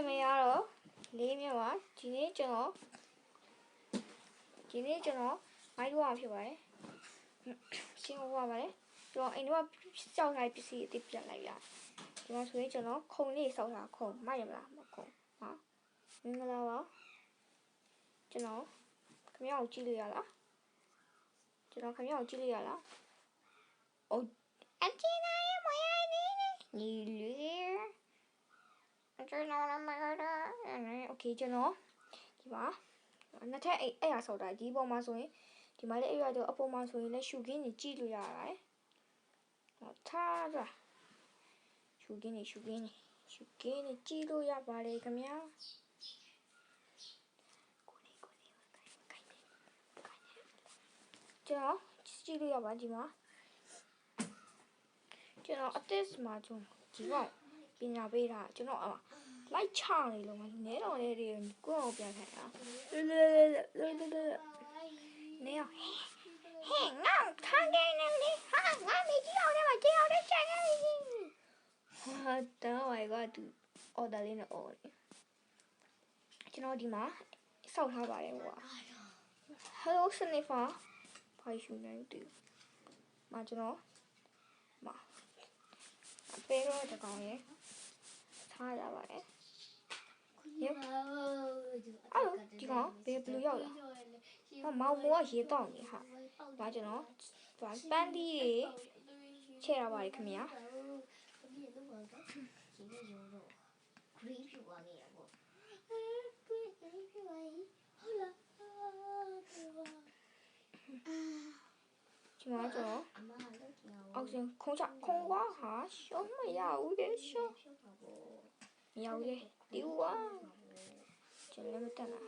နာမည်ကတော့လေးမြတ်ပါဒီနေ့ကျွန်တော်မိုက်တော့အောင်ဖြစ်ပါတယ်ရှင်းဖို့ပါပါတယ်ကျွန်တော်အိမ်တော့ကြောက်ထားပစ္စည်းအစ်ပြတ်လိုက်ရဒီမှာဆိုရင်ကျွန်တော်ခုံလေးစောက်တာခုံမိုက်ရမလားမခုံဟာမင်္ဂလာပါကျွန်တော်ခင်ဗျားကိုကြည့်လို့ရလားအိုအန်တီနာရဲ့မွေးရည်ညီလေးကျွန်တော်လည်းမရတာโอเคကျွန်တော်ဒီပါနှစ်ထပ်အဲ့ရဆောက်တာဒီပုံမှာဆိုရင်ဒီမှာလည်းအဲ့ရတော့အပေါ်မှာဆိုရင်လည်းရှူကင်းကြီးကြည့်လို့ရပါတယ်ဟောထားတာရှူကင်းကြီးကြည့်လို့ရပါတယ်ခင်ဗျာကျွန်တော်ကြည့်လို့ရပါဒီမှာကျွန်တော်အသက်မှာကျွန်တော်ဒီကပညာပေးတာကျွန်တော်လိုက်ချနေလို့မနဲတော့လေတွေကိုယ့်အောင်ပြန်ခိုင်းတာနေရဟဲ့ငါခံနေနေလေဟာငါမေကြီးအောင်လည်းမကြောက်တဲ့ချန်နေပြီဟာတော့ဝိုင်ကသူအော်ဒါလေးနဲ့အော်တယ်ကျွန်တော်ဒီမှာစောက်ထားပါတယ်ဟိုက Hello Sniffer ဖိုင်ရှူနေတူမကျွန်တော်မပေးတော့တကောင်ရဲ့ထားရပါတယ်အဲ့ဒီကောင်ဘယ်ဘလူးရောက်လာဟာမောင်မိုးကရေတောက်နေဟာဒါကျွန်တော်ပန်းတီးတွေချဲ့ရပါတယ်ခင်ဗျာကျွန်တော်အောက်စင်ခုံကွာဟာရှုံးမရဘူးလေရှုံးမရဘူးလေဒီဝါကျွန်တော်လည်းမတက်နိုင်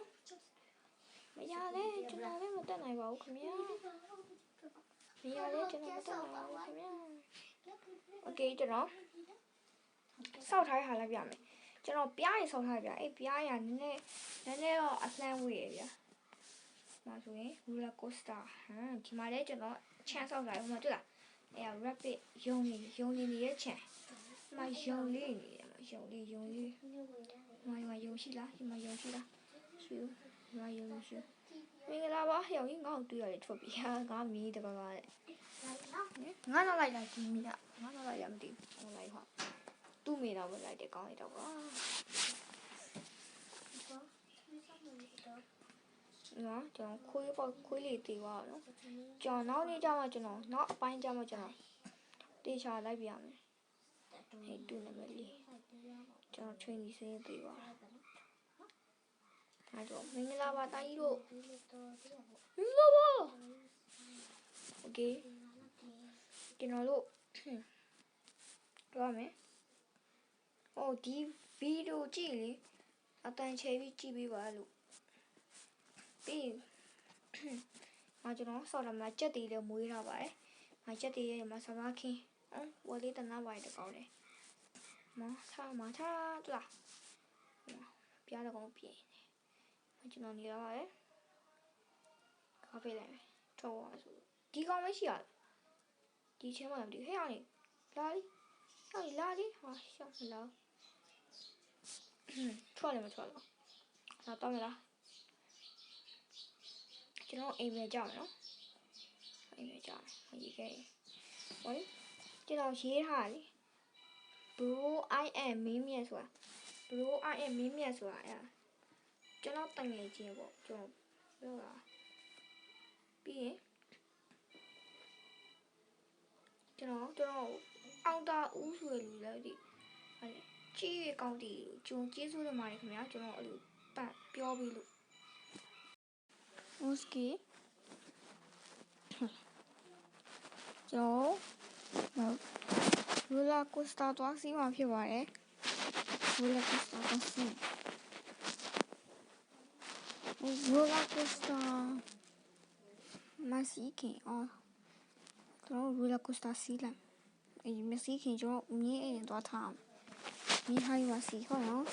မရလေကျွန်တော်လည်းမတက်နိုင်ပါဘူးခင်ဗျာမရလေကျွန်တော်မတက်နိုင်ပါဘူးခင်ဗျာโอเคကျွန်တော်စောက်ထားရလိုက်ပြမယ်ကျွန်တော်ပြားရစောက်ထားပြအဲ့ပြားရနည်းနည်းတော့အလှမ်းဝေးရဗျာဒါဆိုရင် roller coaster ဒီမှာလည်းကျွန်တော်ချမ်းစောက်ထားရမှာတွေ့လားအဲ့ rapid ယုံနေရဲ့ချမ်းဒီမှာယုံလေးနေတယ်ယုံလေးမယုံရှိလားဒီမှာယုံရှိလားရှိဦးဒီမှာယုံရှိမင်္ဂလာပါဟောင်ကြီးငါ့ကိုတွေ့ရတယ်ထွက်ပြီးငါမီးတပါပါတဲ့ငါတော့လိုက်တာဒီမီးကငါတော့လိုက်ရမသိဘူးဟိုလိုက်ဟောသူ့မိတော့ပဲလိုက်တယ်ကောင်းလိုက်တော့ကွာနော်ကျွန်တော်ခွေးလေးတေးသွားတော့ကျွန်တော်နောက်နေ့ကျမှကျွန်တော်နောက်အပိုင်းကျမှကျွန်တော်တေချာလိုက်ပြရမယ်ဟဲ့တူနေမလေးကျွန်တော် training စင်းတေးသွားအဲ့တော့မင်္ဂလာပါတာကြီးတို့လောပါโอเคကျွန်တော်တို့တော့မယ်ဟိုဒီဗီဒီယိုကြည့်လေအတန်ချဲပြီးကြည့်ပေးပါလို့ပြီးကျွန်တော်ဆော်ရမှာကြက်တီလေးမွေးထားပါတယ်ကြက်တီရဲ့မှာစပါးခင်းဝယ်လေးတနာပါတယ်တကောင်းတယ်မထားတူလားပြားတကောင်ပြင်းကျွန်တော်နေရပါတယ်ကားပေးလိုက်မယ်ထောက်ပါဆိုဒီကောင်မရှိရဒီချင်းမမဒီဟဲ့အောင်လာလီဟာရှောက်မလားထွက်လည်းမထွက်တော့တော့မလားကျွန်တော်အိမ်ပဲကြောက်နော်အိမ်ပဲကြောက်ရေးခဲ့ဟောကျွန်တော်ရေးထားလေ bro I am မင်းမြတ်ဆိုတာအဲ့ကျွန်တော်တိုင်ငယ်ချင်းပေါ့ကျွန်တော်ပြောတာပြီးရင်ကျွန်တော်အောင်တာဦးဆိုရလူလည်းဒီကြီးရကောင်းတီကျွန်တော်ကျေးဇူးတင်ပါတယ်ခင်ဗျာကျွန်တော်အဲ့လိုပြောပြီးလို့โอเคကျွန်တော်roller coaster သွားစီးမှာဖြစ်ပါတယ်roller coaster သွားစီးroller coaster မရှိခင်ကျွန်တော် roller coaster စီးလိုက်မရှိခင်ကျွန်တော်မြင်းအိမ်သွားထားမြင်းဟိုင်းပါစီဟောနော်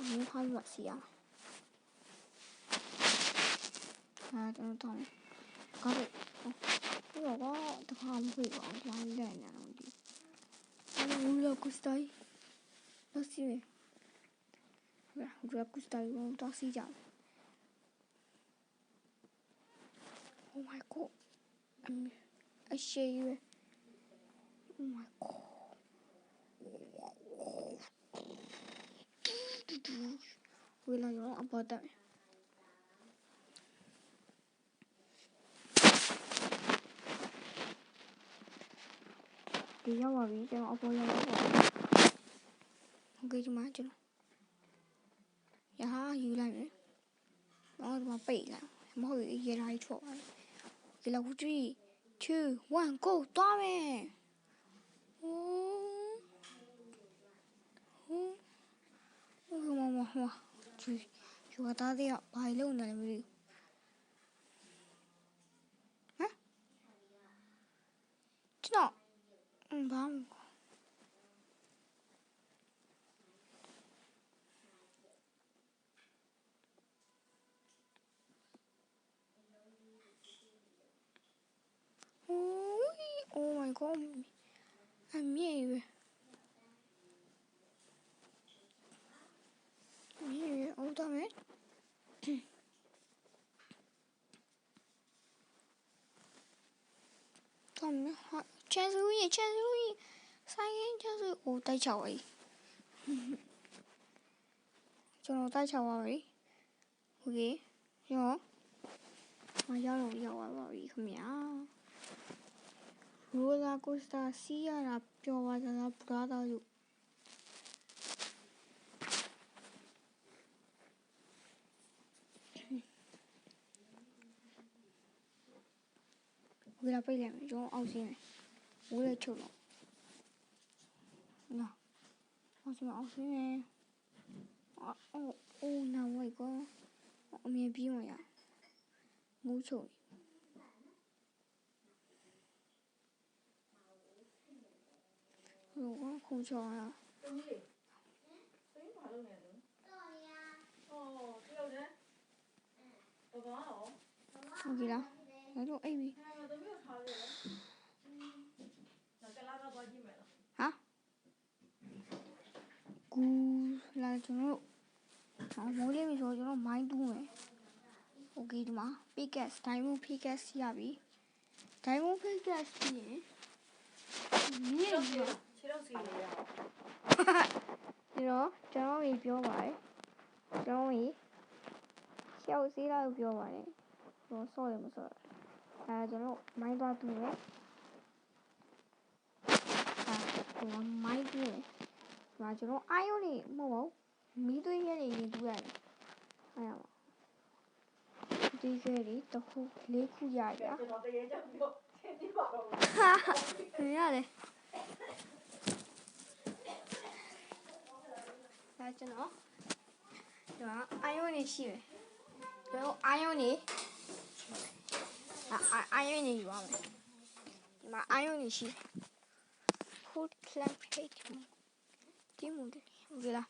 မြင်းဟိုင်းပါစီကျွန်တော်တောင်းကောက်ပြီးတော့တခါမဖွေပါဘူးလိုင်းလိုက်နေတော့ဒီroller coaster မရှိ 우리가 구스타이고 또 시작. Oh my god. I share you. Oh my god. We're not wrong about that. Đi ra ngoài cho nó vô ra ok cho má cho nó dạ gì lại nữa nó mà bị là mỗi gì lại chỗ cái là cái 2 1 go to mẹ mà chú ta đi học bài lâu này mới hả chứ nào bám oh my god I'm here all the way Tom chance lui sai chance ô tay chào ấy cho nó tay chào ấy ok nhớ mà giao đầu dầu ấy không nhá roller coaster sia là cho vào là prada rồi Vì là bây giờ cho ao xin này Ủa là chỗ nào nào ao xin này nào vậy có mẹ bí mà ngủ chỗ rồi không cho à gì đó nói đồ ấy hả cú là cho nó mỗi đêm cho nó máy đu này ok đúng không Pickaxe time Pickaxe ya bi time Pickaxe gì nhiều đó cho nó bị biểu vậy cho nó bị theo gì là biểu vậy nó soi mà soi cho nó máy đo tu đấy nó máy tu đấy mà cho nó ai đi mua mỹ tu cái gì tu vậy à đi cái gì tao khu lấy khu dài á thế à đấy là cho nó đó ai đi xí vậy rồi ai đi ai đi vào mà ai đi xí Cold clamp cake tí một cái vậy là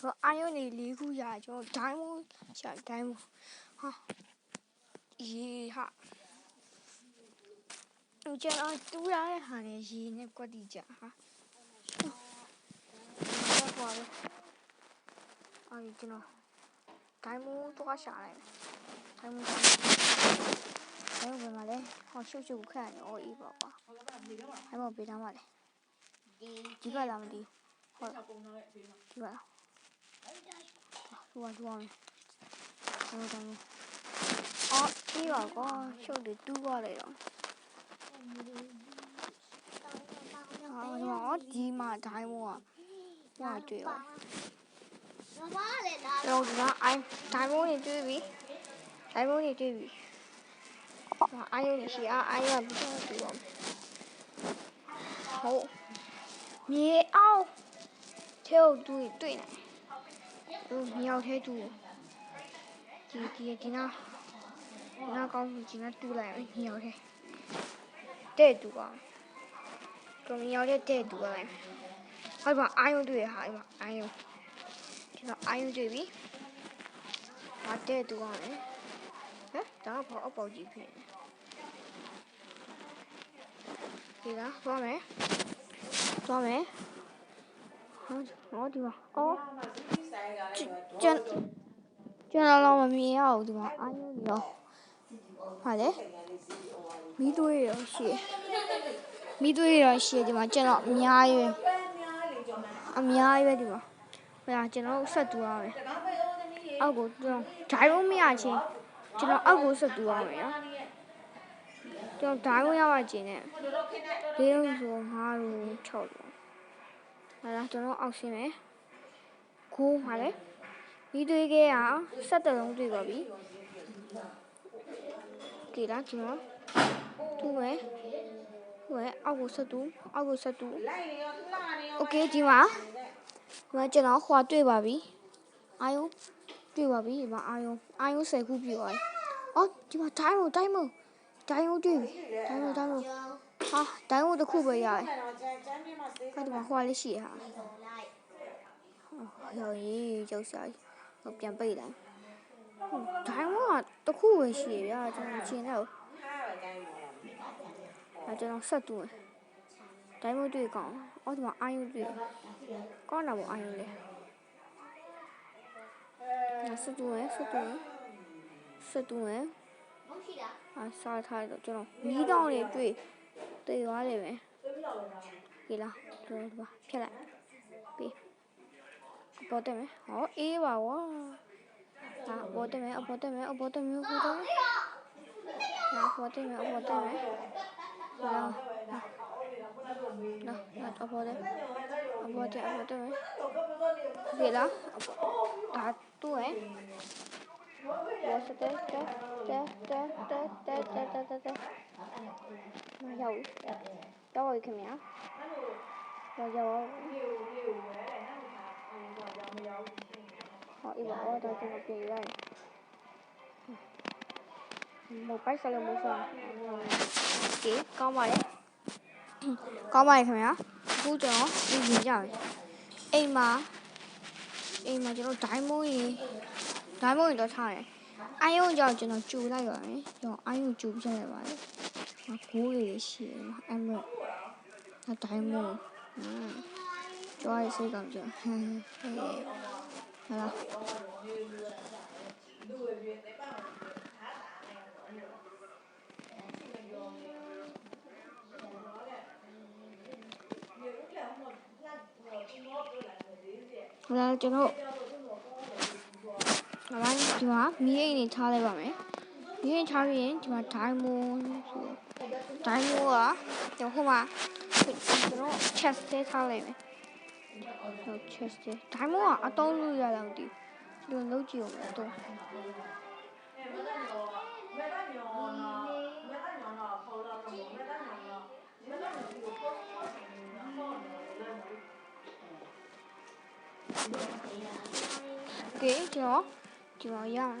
rồi ai đi lấy khu dài cho diamond chạy diamond ha gì hả cho nó tú ra hàng này gì nè qua đi chả hả cho nó cái mũ to xả này cái mũ về mà đấy họ siêu siêu khai này ôi bảo quá hay bảo bị đau mà đấy chỉ phải làm gì chỉ phải đua này đi vào có siêu để tu qua này rồi nó gì mà trái mua ngoài trời rồi rồi đó anh trái mua thì chơi gì trái mua thì chơi gì mà anh thì anh là biết chơi không hổ nhẹ ao theo đuổi này nhiều theo đuổi thì nó con chỉ nó tu lại nhiều thế để đuổi còn nhiều thế để đuổi lại hay mà ai đuổi hại mà ai thì là ai đuổi đi mà để đuổi này hả đó bảo gì vậy thì đó to mẹ nó đi mà ကျွန်တော်တော့မမြင်ရဘူးဒီမှာအာယုံရောဟာလေမီးသွေးရောရှိဒီမှာကျွန်တော်အများကြီးပဲဒီမှာဟိုကျွန်တော်ဆက်တူရမယ်အောက်ကိုကျွန်တော်ဓာတ်ရုံးမရချင်းကျွန်တော်အောက်ကိုဆက်တူရမယ်နော်ကျွန်တော်ဓာတ်ရုံးရပါချင်းနဲ့၄လုံးဆို5လုံး6လုံးဟာလားကျွန်တော်အောက်ဆင်းမယ်ကိုဟာလေဒီတွေးခဲ့ရ17လုံးတွေ့ပါပြီကြည့်လားကျွန်တော်တူမယ်အောက်ကိုဆက်တူโอเคဒီမှာကျွန်တော်ဟွာတွေ့ပါပြီအာယုံတွေ့ပါပြီဒီမှာအာယုံ10ခုပြည့်သွားပြီအော်ဒီမှာဒိုင်းမို့တွေ့ပြီဒိုင်းမို့ဟာဒိုင်းမို့တစ်ခုပဲရတယ်ဒီမှာဟွာလေးရှိရဟာရောရောက်စားပြန်ပိတ်လိုက်ဒိုင်းမို့ကတစ်ခုပဲရှိရကျွန်တော်ချင်းတော့ကျွန်တော်ဆက်တူမယ်ဒိုင်းမို့တွေ့ကောင်းအော်ဒီမှာအာယုံတွေ့ကောင်းတာပေါ့အာယုံလေဆက်တူမယ်စားထားတော့ကျွန်တော်မီးတောင်းတွေတွေ့သွားတယ်ပဲဒီလားကျွန်တော်ဖြတ်လိုက်ပြီးပေါ်တယ်မယ်ဟောအေးပါဝါပေါ်တယ်မယ်ပေါ်တယ်မယ်ပေါ်တယ်မယ်လာပေါ်တယ်မယ်လာပေါ်တယ်ဒီလားဒါတူးYes, Dâu kìa mẹ. Dâu. Họ im bỏ tao cho một kỳ đây. Một cái sao một phần. Kỹ con mày đấy. Con mày kìa mẹ. Cú cho nó đi gì rồi. Em mà cho nó trái môi đó thôi. Ai yêu cho nó chú lại rồi. Cho ai yêu chú cho lại vậy. Mà cố gì xì em rồi. Nó trái môi. Cho ai xây cầm chưa. Đó. Rồi cho nó các bạn chú á mía này thao đây bảo mẹ mía thao đi chú mà trái mua á cháu không à nó chest thế thao này mẹ nó chest thế trái mua à to luôn là làm gì đường lâu chiều mà to kỹ chưa chú nói ra